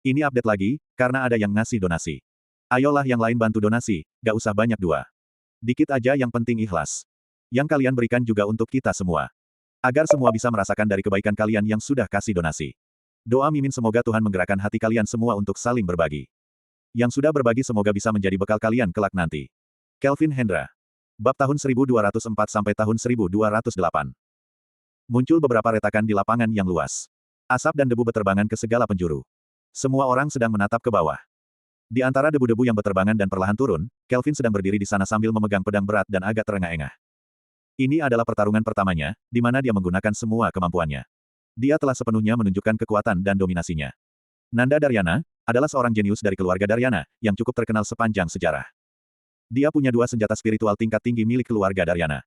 Ini update lagi, karena ada yang ngasih donasi. Ayolah yang lain bantu donasi, gak usah banyak dua. Dikit aja yang penting ikhlas. Yang kalian berikan juga untuk kita semua. Agar semua bisa merasakan dari kebaikan kalian yang sudah kasih donasi. Doa Mimin semoga Tuhan menggerakkan hati kalian semua untuk saling berbagi. Yang sudah berbagi semoga bisa menjadi bekal kalian kelak nanti. Kelvin Hendra. Bab tahun 1204 sampai tahun 1208. Muncul beberapa retakan di lapangan yang luas. Asap dan debu beterbangan ke segala penjuru. Semua orang sedang menatap ke bawah. Di antara debu-debu yang beterbangan dan perlahan turun, Kelvin sedang berdiri di sana sambil memegang pedang berat dan agak terengah-engah. Ini adalah pertarungan pertamanya, di mana dia menggunakan semua kemampuannya. Dia telah sepenuhnya menunjukkan kekuatan dan dominasinya. Nanda Daryana adalah seorang jenius dari keluarga Daryana, yang cukup terkenal sepanjang sejarah. Dia punya dua senjata spiritual tingkat tinggi milik keluarga Daryana.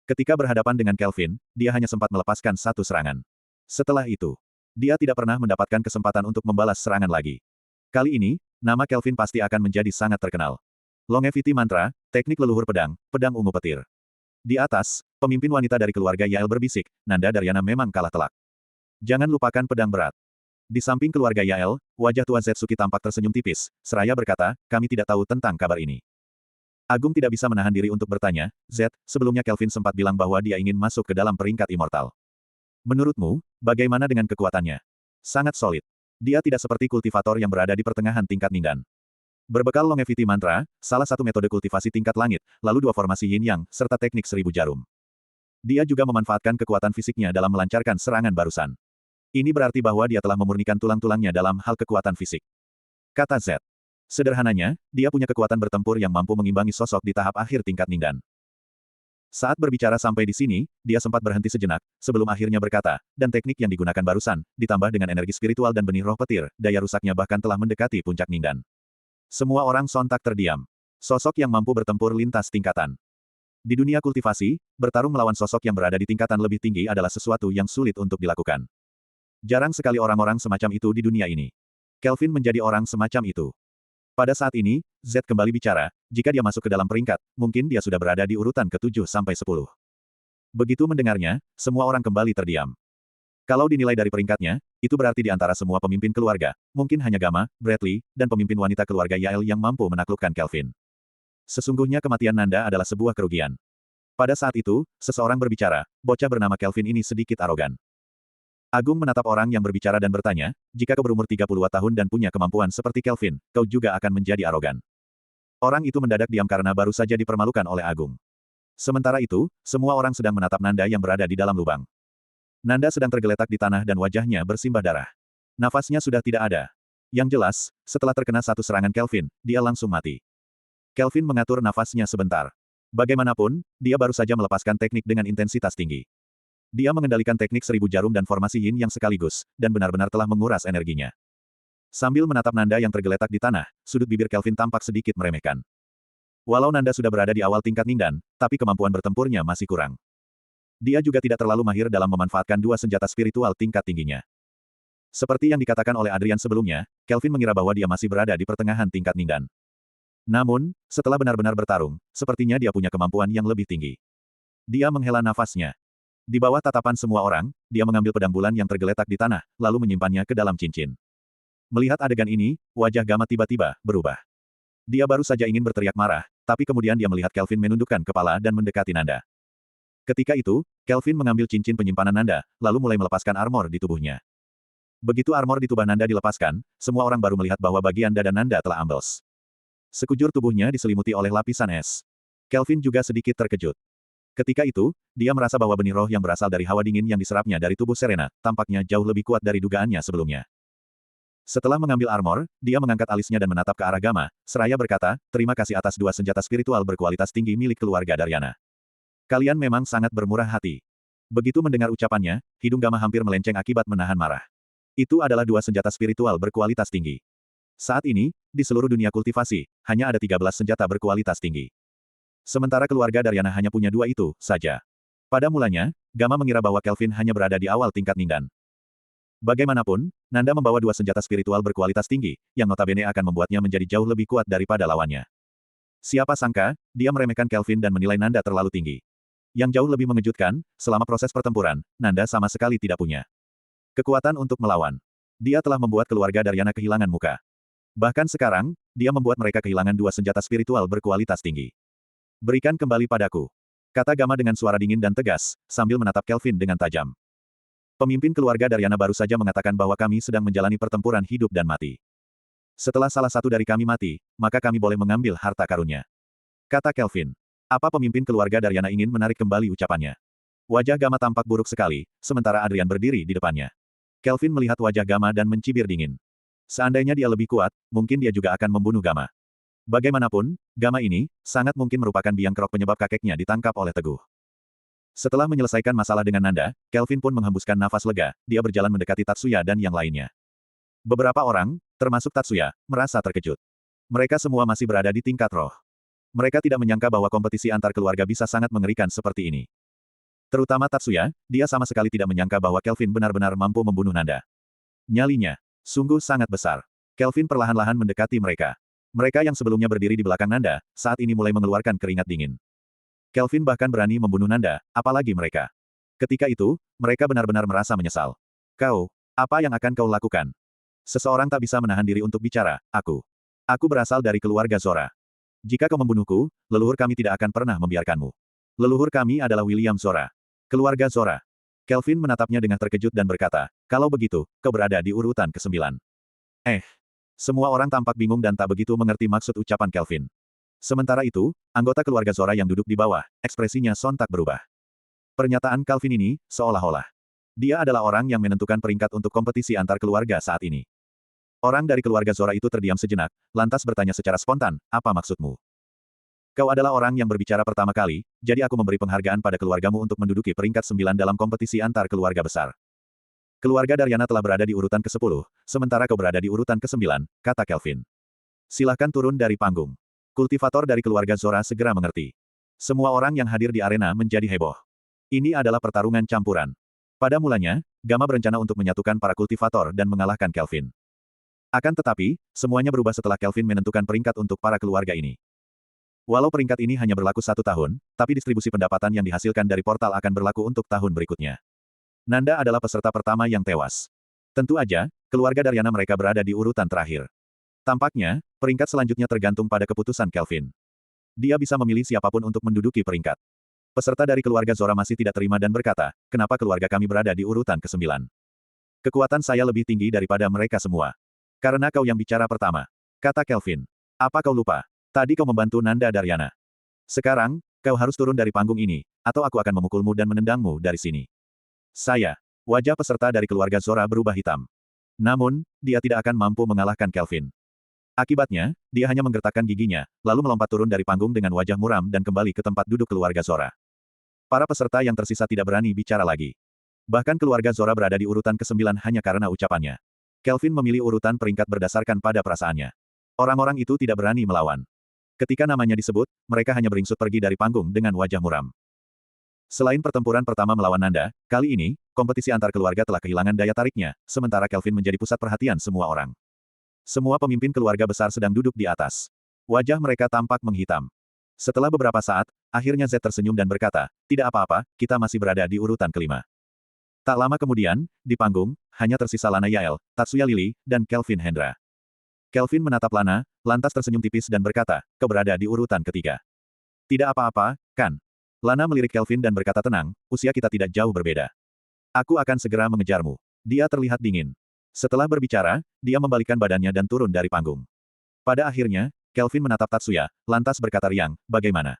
Ketika berhadapan dengan Kelvin, dia hanya sempat melepaskan satu serangan. Setelah itu, dia tidak pernah mendapatkan kesempatan untuk membalas serangan lagi. Kali ini, nama Kelvin pasti akan menjadi sangat terkenal. Longevity Mantra, teknik leluhur pedang, pedang ungu petir. Di atas, pemimpin wanita dari keluarga Yael berbisik, Nanda Daryana memang kalah telak. Jangan lupakan pedang berat. Di samping keluarga Yael, wajah tua Zetsuki tampak tersenyum tipis, seraya berkata, kami tidak tahu tentang kabar ini. Agung tidak bisa menahan diri untuk bertanya, Z, sebelumnya Kelvin sempat bilang bahwa dia ingin masuk ke dalam peringkat immortal. Menurutmu, bagaimana dengan kekuatannya? Sangat solid. Dia tidak seperti kultivator yang berada di pertengahan tingkat Ningdan. Berbekal Longevity Mantra, salah satu metode kultivasi tingkat langit, lalu dua formasi Yin Yang, serta teknik 1000 jarum. Dia juga memanfaatkan kekuatan fisiknya dalam melancarkan serangan barusan. Ini berarti bahwa dia telah memurnikan tulang-tulangnya dalam hal kekuatan fisik. Kata Z. Sederhananya, dia punya kekuatan bertempur yang mampu mengimbangi sosok di tahap akhir tingkat Ningdan. Saat berbicara sampai di sini, dia sempat berhenti sejenak, sebelum akhirnya berkata, dan teknik yang digunakan barusan, ditambah dengan energi spiritual dan benih roh petir, daya rusaknya bahkan telah mendekati puncak Ningdan. Semua orang sontak terdiam. Sosok yang mampu bertempur lintas tingkatan. Di dunia kultivasi, bertarung melawan sosok yang berada di tingkatan lebih tinggi adalah sesuatu yang sulit untuk dilakukan. Jarang sekali orang-orang semacam itu di dunia ini. Kelvin menjadi orang semacam itu. Pada saat ini, Z kembali bicara, jika dia masuk ke dalam peringkat, mungkin dia sudah berada di urutan ke-7 sampai 10. Begitu mendengarnya, semua orang kembali terdiam. Kalau dinilai dari peringkatnya, itu berarti di antara semua pemimpin keluarga, mungkin hanya Gamma, Bradley, dan pemimpin wanita keluarga Yael yang mampu menaklukkan Kelvin. Sesungguhnya kematian Nanda adalah sebuah kerugian. Pada saat itu, seseorang berbicara, bocah bernama Kelvin ini sedikit arogan. Agung menatap orang yang berbicara dan bertanya, jika kau berumur 30 tahun dan punya kemampuan seperti Kelvin, kau juga akan menjadi arogan. Orang itu mendadak diam karena baru saja dipermalukan oleh Agung. Sementara itu, semua orang sedang menatap Nanda yang berada di dalam lubang. Nanda sedang tergeletak di tanah dan wajahnya bersimbah darah. Nafasnya sudah tidak ada. Yang jelas, setelah terkena satu serangan Kelvin, dia langsung mati. Kelvin mengatur nafasnya sebentar. Bagaimanapun, dia baru saja melepaskan teknik dengan intensitas tinggi. Dia mengendalikan teknik 1000 jarum dan formasi Yin yang sekaligus, dan benar-benar telah menguras energinya. Sambil menatap Nanda yang tergeletak di tanah, sudut bibir Kelvin tampak sedikit meremehkan. Walau Nanda sudah berada di awal tingkat Ningdan, tapi kemampuan bertempurnya masih kurang. Dia juga tidak terlalu mahir dalam memanfaatkan dua senjata spiritual tingkat tingginya. Seperti yang dikatakan oleh Adrian sebelumnya, Kelvin mengira bahwa dia masih berada di pertengahan tingkat Ningdan. Namun, setelah benar-benar bertarung, sepertinya dia punya kemampuan yang lebih tinggi. Dia menghela nafasnya. Di bawah tatapan semua orang, dia mengambil pedang bulan yang tergeletak di tanah, lalu menyimpannya ke dalam cincin. Melihat adegan ini, wajah Gamma tiba-tiba berubah. Dia baru saja ingin berteriak marah, tapi kemudian dia melihat Kelvin menundukkan kepala dan mendekati Nanda. Ketika itu, Kelvin mengambil cincin penyimpanan Nanda, lalu mulai melepaskan armor di tubuhnya. Begitu armor di tubuh Nanda dilepaskan, semua orang baru melihat bahwa bagian dada Nanda telah ambles. Sekujur tubuhnya diselimuti oleh lapisan es. Kelvin juga sedikit terkejut. Ketika itu, dia merasa bahwa benih roh yang berasal dari hawa dingin yang diserapnya dari tubuh Serena, tampaknya jauh lebih kuat dari dugaannya sebelumnya. Setelah mengambil armor, dia mengangkat alisnya dan menatap ke arah Gamma, seraya berkata, terima kasih atas dua senjata spiritual berkualitas tinggi milik keluarga Daryana. Kalian memang sangat bermurah hati. Begitu mendengar ucapannya, hidung Gamma hampir melenceng akibat menahan marah. Itu adalah dua senjata spiritual berkualitas tinggi. Saat ini, di seluruh dunia kultivasi, hanya ada 13 senjata berkualitas tinggi. Sementara keluarga Daryana hanya punya dua itu saja. Pada mulanya, Gamma mengira bahwa Kelvin hanya berada di awal tingkat Ningdan. Bagaimanapun, Nanda membawa dua senjata spiritual berkualitas tinggi, yang notabene akan membuatnya menjadi jauh lebih kuat daripada lawannya. Siapa sangka, dia meremehkan Kelvin dan menilai Nanda terlalu tinggi. Yang jauh lebih mengejutkan, selama proses pertempuran, Nanda sama sekali tidak punya kekuatan untuk melawan. Dia telah membuat keluarga Daryana kehilangan muka. Bahkan sekarang, dia membuat mereka kehilangan dua senjata spiritual berkualitas tinggi. Berikan kembali padaku. Kata Gama dengan suara dingin dan tegas, sambil menatap Kelvin dengan tajam. Pemimpin keluarga Daryana baru saja mengatakan bahwa kami sedang menjalani pertempuran hidup dan mati. Setelah salah satu dari kami mati, maka kami boleh mengambil harta karunnya. Kata Kelvin. Apa pemimpin keluarga Daryana ingin menarik kembali ucapannya? Wajah Gama tampak buruk sekali, sementara Adrian berdiri di depannya. Kelvin melihat wajah Gama dan mencibir dingin. Seandainya dia lebih kuat, mungkin dia juga akan membunuh Gama. Bagaimanapun, Gama ini, sangat mungkin merupakan biang kerok penyebab kakeknya ditangkap oleh Teguh. Setelah menyelesaikan masalah dengan Nanda, Kelvin pun menghembuskan nafas lega, dia berjalan mendekati Tatsuya dan yang lainnya. Beberapa orang, termasuk Tatsuya, merasa terkejut. Mereka semua masih berada di tingkat roh. Mereka tidak menyangka bahwa kompetisi antar keluarga bisa sangat mengerikan seperti ini. Terutama Tatsuya, dia sama sekali tidak menyangka bahwa Kelvin benar-benar mampu membunuh Nanda. Nyalinya, sungguh sangat besar. Kelvin perlahan-lahan mendekati mereka. Mereka yang sebelumnya berdiri di belakang Nanda, saat ini mulai mengeluarkan keringat dingin. Kelvin bahkan berani membunuh Nanda, apalagi mereka. Ketika itu, mereka benar-benar merasa menyesal. Kau, apa yang akan kau lakukan? Seseorang tak bisa menahan diri untuk bicara, aku. Aku berasal dari keluarga Zora. Jika kau membunuhku, leluhur kami tidak akan pernah membiarkanmu. Leluhur kami adalah William Zora. Keluarga Zora. Kelvin menatapnya dengan terkejut dan berkata, kalau begitu, kau berada di urutan ke-9. Semua orang tampak bingung dan tak begitu mengerti maksud ucapan Kelvin. Sementara itu, anggota keluarga Zora yang duduk di bawah, ekspresinya sontak berubah. Pernyataan Kelvin ini, seolah-olah. Dia adalah orang yang menentukan peringkat untuk kompetisi antar keluarga saat ini. Orang dari keluarga Zora itu terdiam sejenak, lantas bertanya secara spontan, apa maksudmu? Kau adalah orang yang berbicara pertama kali, jadi aku memberi penghargaan pada keluargamu untuk menduduki peringkat 9 dalam kompetisi antar keluarga besar. Keluarga Daryana telah berada di urutan ke-10, sementara kau berada di urutan ke-9, kata Kelvin. Silahkan turun dari panggung. Kultivator dari keluarga Zora segera mengerti. Semua orang yang hadir di arena menjadi heboh. Ini adalah pertarungan campuran. Pada mulanya, Gama berencana untuk menyatukan para kultivator dan mengalahkan Kelvin. Akan tetapi, semuanya berubah setelah Kelvin menentukan peringkat untuk para keluarga ini. Walau peringkat ini hanya berlaku 1 tahun, tapi distribusi pendapatan yang dihasilkan dari portal akan berlaku untuk tahun berikutnya. Nanda adalah peserta pertama yang tewas. Tentu aja, keluarga Daryana mereka berada di urutan terakhir. Tampaknya, peringkat selanjutnya tergantung pada keputusan Kelvin. Dia bisa memilih siapapun untuk menduduki peringkat. Peserta dari keluarga Zora masih tidak terima dan berkata, kenapa keluarga kami berada di urutan ke-9? Kekuatan saya lebih tinggi daripada mereka semua. Karena kau yang bicara pertama. Kata Kelvin. Apa kau lupa? Tadi kau membantu Nanda Daryana. Sekarang, kau harus turun dari panggung ini, atau aku akan memukulmu dan menendangmu dari sini. Wajah peserta dari keluarga Zora berubah hitam. Namun, dia tidak akan mampu mengalahkan Kelvin. Akibatnya, dia hanya menggertakkan giginya, lalu melompat turun dari panggung dengan wajah muram dan kembali ke tempat duduk keluarga Zora. Para peserta yang tersisa tidak berani bicara lagi. Bahkan keluarga Zora berada di urutan ke-9 hanya karena ucapannya. Kelvin memilih urutan peringkat berdasarkan pada perasaannya. Orang-orang itu tidak berani melawan. Ketika namanya disebut, mereka hanya beringsut pergi dari panggung dengan wajah muram. Selain pertempuran pertama melawan Nanda, kali ini, kompetisi antar keluarga telah kehilangan daya tariknya, sementara Kelvin menjadi pusat perhatian semua orang. Semua pemimpin keluarga besar sedang duduk di atas. Wajah mereka tampak menghitam. Setelah beberapa saat, akhirnya Z tersenyum dan berkata, tidak apa-apa, kita masih berada di urutan ke-5. Tak lama kemudian, di panggung, hanya tersisa Lana Yael, Tatsuya Lily, dan Kelvin Hendra. Kelvin menatap Lana, lantas tersenyum tipis dan berkata, kau berada di urutan ke-3. Tidak apa-apa, kan? Lana melirik Kelvin dan berkata tenang, usia kita tidak jauh berbeda. Aku akan segera mengejarmu. Dia terlihat dingin. Setelah berbicara, dia membalikkan badannya dan turun dari panggung. Pada akhirnya, Kelvin menatap Tatsuya, lantas berkata riang, bagaimana?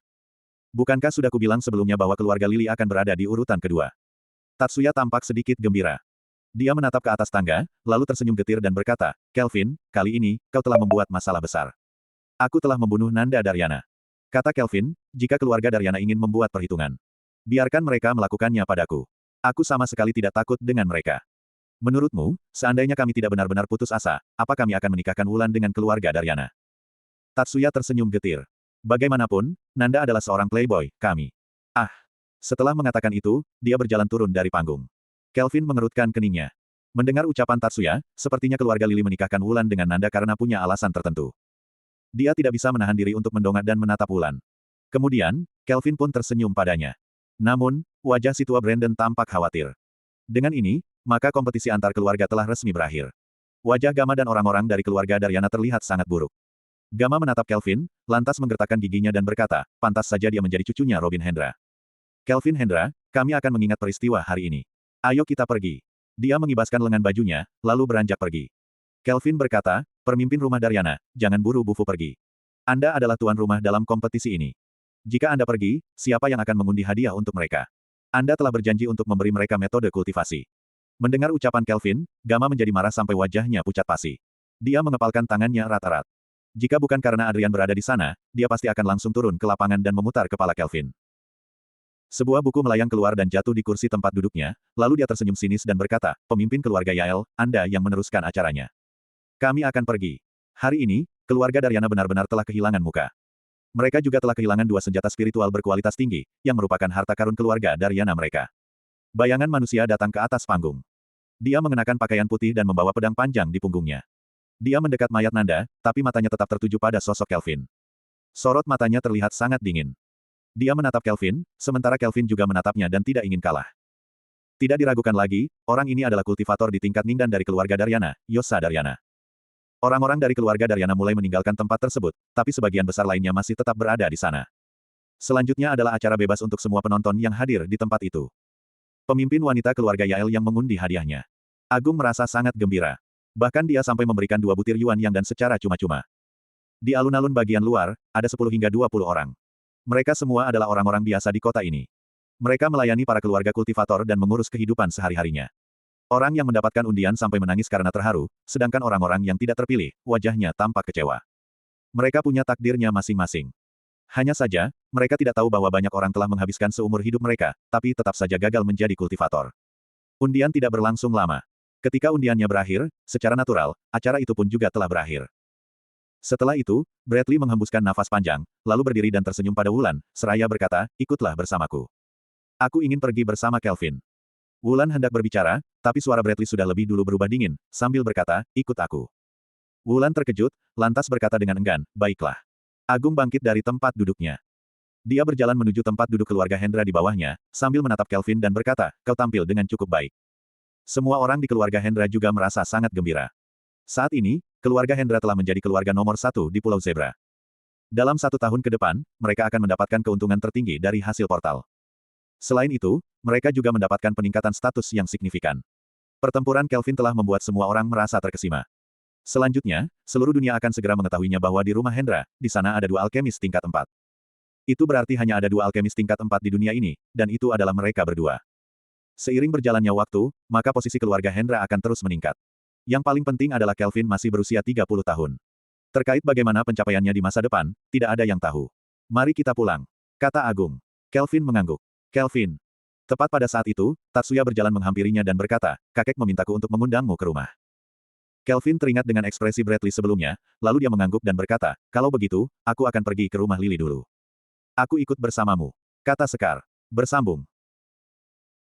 Bukankah sudah kubilang sebelumnya bahwa keluarga Lily akan berada di urutan kedua? Tatsuya tampak sedikit gembira. Dia menatap ke atas tangga, lalu tersenyum getir dan berkata, Kelvin, kali ini, kau telah membuat masalah besar. Aku telah membunuh Nanda Daryana. Kata Kelvin, jika keluarga Daryana ingin membuat perhitungan. Biarkan mereka melakukannya padaku. Aku sama sekali tidak takut dengan mereka. Menurutmu, seandainya kami tidak benar-benar putus asa, apa kami akan menikahkan Wulan dengan keluarga Daryana? Tatsuya tersenyum getir. Bagaimanapun, Nanda adalah seorang playboy, kami. Setelah mengatakan itu, dia berjalan turun dari panggung. Kelvin mengerutkan keningnya. Mendengar ucapan Tatsuya, sepertinya keluarga Lily menikahkan Wulan dengan Nanda karena punya alasan tertentu. Dia tidak bisa menahan diri untuk mendongak dan menatap Wulan. Kemudian, Kelvin pun tersenyum padanya. Namun, wajah si tua Brandon tampak khawatir. Dengan ini, maka kompetisi antar keluarga telah resmi berakhir. Wajah Gamma dan orang-orang dari keluarga Daryana terlihat sangat buruk. Gamma menatap Kelvin, lantas menggertakkan giginya dan berkata, pantas saja dia menjadi cucunya Robin Hendra. Kelvin Hendra, kami akan mengingat peristiwa hari ini. Ayo kita pergi. Dia mengibaskan lengan bajunya, lalu beranjak pergi. Kelvin berkata, pemimpin rumah Daryana, jangan buru-buru pergi. Anda adalah tuan rumah dalam kompetisi ini. Jika Anda pergi, siapa yang akan mengundi hadiah untuk mereka? Anda telah berjanji untuk memberi mereka metode kultivasi. Mendengar ucapan Kelvin, Gamma menjadi marah sampai wajahnya pucat pasi. Dia mengepalkan tangannya erat-erat. Jika bukan karena Adrian berada di sana, dia pasti akan langsung turun ke lapangan dan memutar kepala Kelvin. Sebuah buku melayang keluar dan jatuh di kursi tempat duduknya, lalu dia tersenyum sinis dan berkata, pemimpin keluarga Yael, Anda yang meneruskan acaranya. Kami akan pergi. Hari ini, keluarga Daryana benar-benar telah kehilangan muka. Mereka juga telah kehilangan dua senjata spiritual berkualitas tinggi, yang merupakan harta karun keluarga Daryana mereka. Bayangan manusia datang ke atas panggung. Dia mengenakan pakaian putih dan membawa pedang panjang di punggungnya. Dia mendekat mayat Nanda, tapi matanya tetap tertuju pada sosok Kelvin. Sorot matanya terlihat sangat dingin. Dia menatap Kelvin, sementara Kelvin juga menatapnya dan tidak ingin kalah. Tidak diragukan lagi, orang ini adalah kultivator di tingkat Ningdan dari keluarga Daryana, Yosa Daryana. Orang-orang dari keluarga Daryana mulai meninggalkan tempat tersebut, tapi sebagian besar lainnya masih tetap berada di sana. Selanjutnya adalah acara bebas untuk semua penonton yang hadir di tempat itu. Pemimpin wanita keluarga Yael yang mengundi hadiahnya. Agung merasa sangat gembira. Bahkan dia sampai memberikan 2 butir Yuan Yang dan secara cuma-cuma. Di alun-alun bagian luar, ada 10 hingga 20 orang. Mereka semua adalah orang-orang biasa di kota ini. Mereka melayani para keluarga kultivator dan mengurus kehidupan sehari-harinya. Orang yang mendapatkan undian sampai menangis karena terharu, sedangkan orang-orang yang tidak terpilih, wajahnya tampak kecewa. Mereka punya takdirnya masing-masing. Hanya saja, mereka tidak tahu bahwa banyak orang telah menghabiskan seumur hidup mereka, tapi tetap saja gagal menjadi kultivator. Undian tidak berlangsung lama. Ketika undiannya berakhir, secara natural, acara itu pun juga telah berakhir. Setelah itu, Bradley menghembuskan nafas panjang, lalu berdiri dan tersenyum pada Wulan, seraya berkata, ikutlah bersamaku. Aku ingin pergi bersama Kelvin. Wulan hendak berbicara, tapi suara Bradley sudah lebih dulu berubah dingin, sambil berkata, ikut aku. Wulan terkejut, lantas berkata dengan enggan, baiklah. Agung bangkit dari tempat duduknya. Dia berjalan menuju tempat duduk keluarga Hendra di bawahnya, sambil menatap Kelvin dan berkata, kau tampil dengan cukup baik. Semua orang di keluarga Hendra juga merasa sangat gembira. Saat ini, keluarga Hendra telah menjadi keluarga nomor 1 di Pulau Zebra. Dalam 1 tahun ke depan, mereka akan mendapatkan keuntungan tertinggi dari hasil portal. Selain itu, mereka juga mendapatkan peningkatan status yang signifikan. Pertempuran Kelvin telah membuat semua orang merasa terkesima. Selanjutnya, seluruh dunia akan segera mengetahuinya bahwa di rumah Hendra, di sana ada 2 alkemis tingkat 4. Itu berarti hanya ada 2 alkemis tingkat 4 di dunia ini, dan itu adalah mereka berdua. Seiring berjalannya waktu, maka posisi keluarga Hendra akan terus meningkat. Yang paling penting adalah Kelvin masih berusia 30 tahun. Terkait bagaimana pencapaiannya di masa depan, tidak ada yang tahu. Mari kita pulang, kata Agung. Kelvin mengangguk. Kelvin. Tepat pada saat itu, Tatsuya berjalan menghampirinya dan berkata, kakek memintaku untuk mengundangmu ke rumah. Kelvin teringat dengan ekspresi Bradley sebelumnya, lalu dia mengangguk dan berkata, kalau begitu, aku akan pergi ke rumah Lily dulu. Aku ikut bersamamu, kata Sekar. Bersambung.